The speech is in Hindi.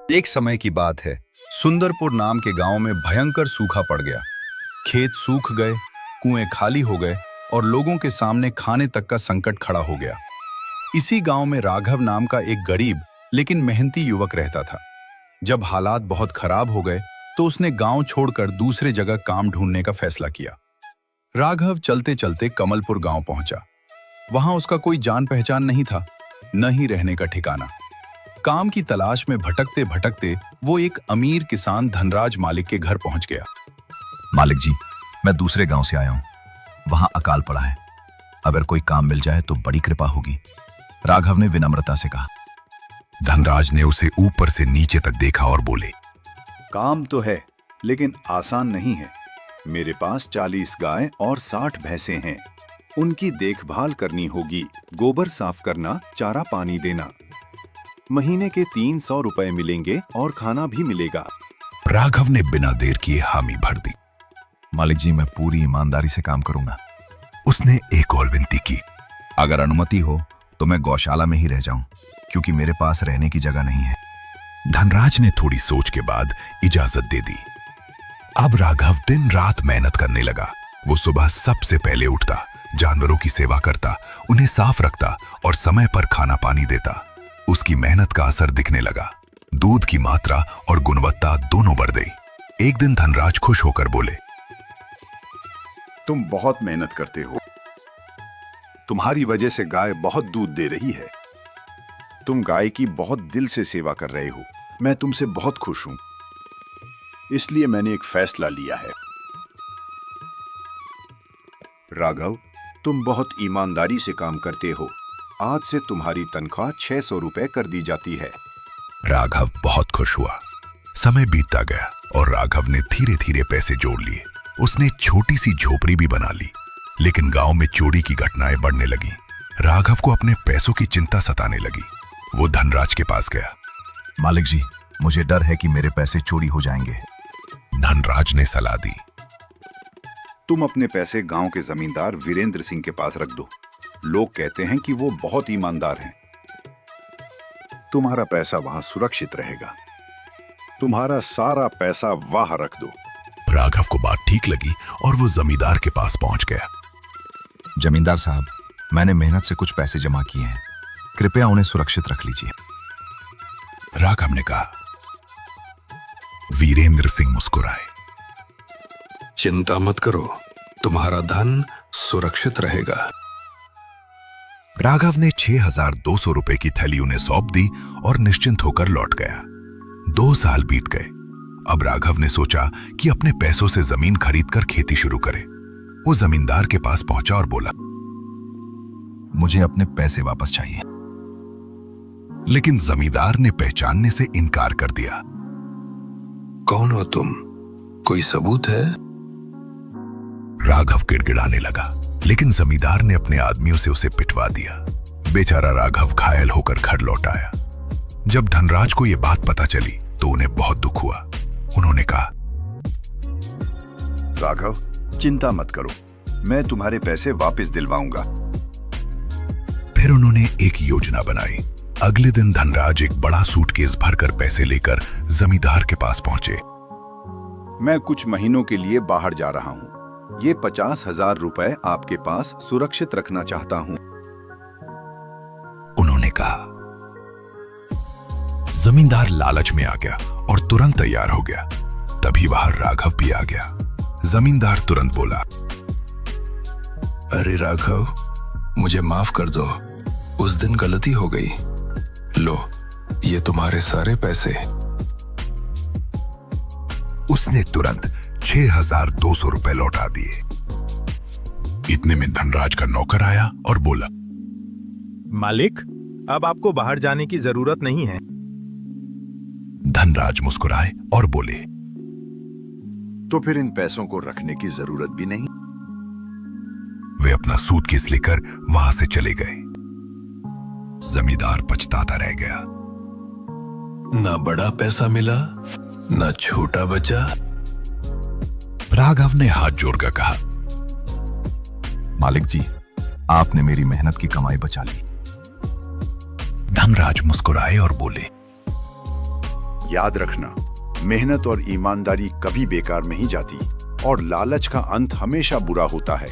एक समय की बात है। सुंदरपुर नाम के गांव में भयंकर सूखा पड़ गया। खेत सूख गए, कुएं खाली हो गए और लोगों के सामने खाने तक का संकट खड़ा हो गया। इसी गांव में राघव नाम का एक गरीब लेकिन मेहनती युवक रहता था। जब हालात बहुत खराब हो गए तो उसने गांव छोड़कर दूसरे जगह काम ढूंढने का फैसला किया। राघव चलते चलते कमलपुर गांव पहुंचा। वहां उसका कोई जान पहचान नहीं था, न ही रहने का ठिकाना। काम की तलाश में भटकते भटकते वो एक अमीर किसान धनराज मालिक के घर पहुंच गया। मालिक जी, मैं दूसरे गांव से आया हूं। वहां अकाल पड़ा है। अगर कोई काम मिल जाए तो बड़ी कृपा होगी, राघव ने विनम्रता से कहा। धनराज ने उसे ऊपर से नीचे तक देखा और बोले, काम तो है लेकिन आसान नहीं है। मेरे पास 40 गाय और 60 भैंसें हैं। उनकी देखभाल करनी होगी, गोबर साफ करना, चारा पानी देना। महीने के 300 रुपए मिलेंगे और खाना भी मिलेगा। राघव ने बिना देर किए हामी भर दी। मालिक जी, मैं पूरी ईमानदारी से काम करूंगा। उसने एक और विनती की, अगर अनुमति हो तो मैं गौशाला में ही रह जाऊं, क्योंकि मेरे पास रहने की जगह नहीं है। धनराज ने थोड़ी सोच के बाद इजाजत दे दी। अब राघव दिन रात मेहनत करने लगा। वो सुबह सबसे पहले उठता, जानवरों की सेवा करता, उन्हें साफ रखता और समय पर खाना पानी देता। उसकी मेहनत का असर दिखने लगा। दूध की मात्रा और गुणवत्ता दोनों बढ़ गई। एक दिन धनराज खुश होकर बोले, तुम बहुत मेहनत करते हो। तुम्हारी वजह से गाय बहुत दूध दे रही है। तुम गाय की बहुत दिल से सेवा कर रहे हो। मैं तुमसे बहुत खुश हूं। इसलिए मैंने एक फैसला लिया है। राघव, तुम बहुत ईमानदारी से काम करते हो। आज से तुम्हारी तनख्वाह 600 रुपए कर दी जाती है। राघव बहुत खुश हुआ। समय बीतता गया और राघव ने धीरे धीरे पैसे जोड़ लिए। उसने छोटी सी झोपड़ी भी बना ली। लेकिन गांव में चोरी की घटनाएं बढ़ने लगी। राघव को अपने पैसों की चिंता सताने लगी। वो धनराज के पास गया। मालिक जी, मुझे डर है कि मेरे पैसे चोरी हो जाएंगे। धनराज ने सलाह दी, तुम अपने पैसे गांव के जमींदार वीरेंद्र सिंह के पास रख दो। लोग कहते हैं कि वो बहुत ईमानदार हैं। तुम्हारा पैसा वहां सुरक्षित रहेगा। तुम्हारा सारा पैसा वहां रख दो। राघव को बात ठीक लगी और वो जमींदार के पास पहुंच गया। जमींदार साहब, मैंने मेहनत से कुछ पैसे जमा किए हैं, कृपया उन्हें सुरक्षित रख लीजिए। राघव ने कहा। वीरेंद्र सिंह मुस्कुराए। चिंता मत करो, तुम्हारा धन सुरक्षित रहेगा। राघव ने 6200 रुपए की थैली उन्हें सौंप दी और निश्चिंत होकर लौट गया। 2 साल बीत गए। अब राघव ने सोचा कि अपने पैसों से जमीन खरीदकर खेती शुरू करे। वो जमींदार के पास पहुंचा और बोला, मुझे अपने पैसे वापस चाहिए। लेकिन जमींदार ने पहचानने से इनकार कर दिया। कौन हो तुम? कोई सबूत है? राघव गिड़गिड़ाने लगा, लेकिन जमींदार ने अपने आदमियों से उसे पिटवा दिया। बेचारा राघव घायल होकर घर लौट आया। जब धनराज को यह बात पता चली तो उन्हें बहुत दुख हुआ। उन्होंने कहा, राघव, चिंता मत करो, मैं तुम्हारे पैसे वापस दिलवाऊंगा। फिर उन्होंने एक योजना बनाई। अगले दिन धनराज एक बड़ा सूटकेस भरकर पैसे लेकर जमींदार के पास पहुंचे। मैं कुछ महीनों के लिए बाहर जा रहा हूं। ये 50,000 रुपए आपके पास सुरक्षित रखना चाहता हूं। उन्होंने कहा। जमींदार लालच में आ गया और तुरंत तैयार हो गया। तभी वहां राघव भी आ गया। जमींदार तुरंत बोला, अरे राघव, मुझे माफ कर दो, उस दिन गलती हो गई। लो, ये तुम्हारे सारे पैसे। उसने तुरंत 6200 रुपए लौटा दिए। इतने में धनराज का नौकर आया और बोला, मालिक, अब आपको बाहर जाने की जरूरत नहीं है। धनराज मुस्कुराए और बोले, तो फिर इन पैसों को रखने की जरूरत भी नहीं। वे अपना सूटकेस लेकर वहां से चले गए। जमींदार पछताता रह गया। ना बड़ा पैसा मिला, ना छोटा बचा। राघव ने हाथ जोड़कर कहा, मालिक जी, आपने मेरी मेहनत की कमाई बचा ली। धनराज मुस्कुराए और बोले, याद रखना, मेहनत और ईमानदारी कभी बेकार नहीं जाती और लालच का अंत हमेशा बुरा होता है।